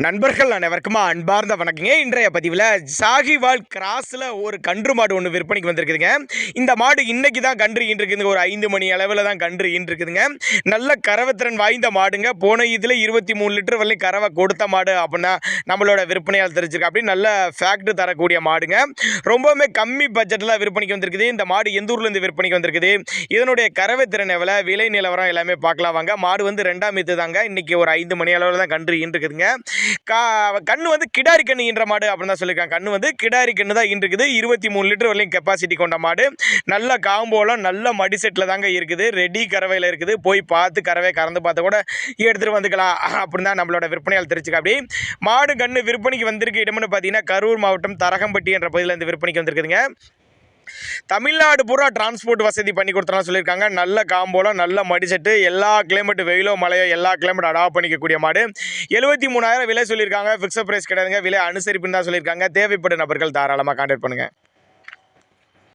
நண்பர்கள் அனைவருக்கும் அன்பார்ந்த வணக்கங்க. இன்றைய பதிவில் சாகிவால் கிராஸில் ஒரு கன்று மாடு ஒன்று விற்பனைக்கு வந்திருக்குதுங்க. இந்த மாடு இன்னைக்கு தான் கன்று ஈன்றுக்குதுங்க. ஒரு 5 மணி அளவில் தான் கன்று ஈன்றுக்குதுங்க. நல்ல கறவைத்திறன் வாய்ந்த மாடுங்க. போன இதில் 23 லிட்டர் வரலையும் கறவை கொடுத்த மாடு அப்படின்னா நம்மளோட விற்பனையால் தெரிஞ்சிருக்கு. அப்படி நல்ல ஃபேக்ட் தரக்கூடிய மாடுங்க. ரொம்பவுமே கம்மி பட்ஜெட்டில் விற்பனைக்கு வந்திருக்குது. இந்த மாடு எந்த ஊர்லேருந்து விற்பனைக்கு வந்திருக்குது, இதனுடைய கறவைத்திறன் எவ்வளோ, விலை நிலவரம் எல்லாமே பார்க்கலாம் வாங்க. மாடு வந்து 2ஆம் ஈத்து தாங்க. இன்னைக்கு ஒரு 5 மணி அளவில் தான் கன்று ஈன்றுக்குதுங்க. கண்ணு வந்து கிடாரி கண்ணு ஈன்ற மாடு அப்படின்னு தான் சொல்லியிருக்காங்க. கண்ணு வந்து கிடாரி கண்ணு தான் ஈன்றுக்குது. 23 லிட்டர் வரையும் கெப்பாசிட்டி கொண்ட மாடு. நல்ல காம்போலம் நல்ல மடி செட்டில் தாங்க இருக்குது. ரெடி கறவையில் இருக்குது. போய் பார்த்து கறவை கறந்து பார்த்து கூட எடுத்துகிட்டு வந்துக்கலாம் அப்படின்னு தான் நம்மளோட விற்பனையால் தெரிஞ்சுக்க. அப்படி மாடு கண்ணு விற்பனைக்கு வந்திருக்கு இடம்னு பார்த்தீங்கன்னா கரூர் மாவட்டம் தரகம்பட்டி என்ற பகுதியில் இந்த விற்பனைக்கு வந்திருக்குதுங்க. தமிழ்நாடு பூரா டிரான்ஸ்போர்ட் வசதி பண்ணி கொடுத்தலாம் சொல்லியிருக்காங்க. நல்ல காம்போலம் நல்ல மடிசெட்டு, எல்லா கிளைமேட் வெயிலோ மழையோ எல்லா கிளைமேட் அடாப்ட் பண்ணிக்கக்கூடிய மாடு. 73,000 விலை சொல்லியிருக்காங்க. ஃபிக்ஸட் பிரைஸ் கிடையாதுங்க. விலை அனுசரிப்புன்னு தான் சொல்லியிருக்காங்க. தேவைப்படும் நபர்கள் தாராளமாக கான்டாக்ட் பண்ணுங்கள்.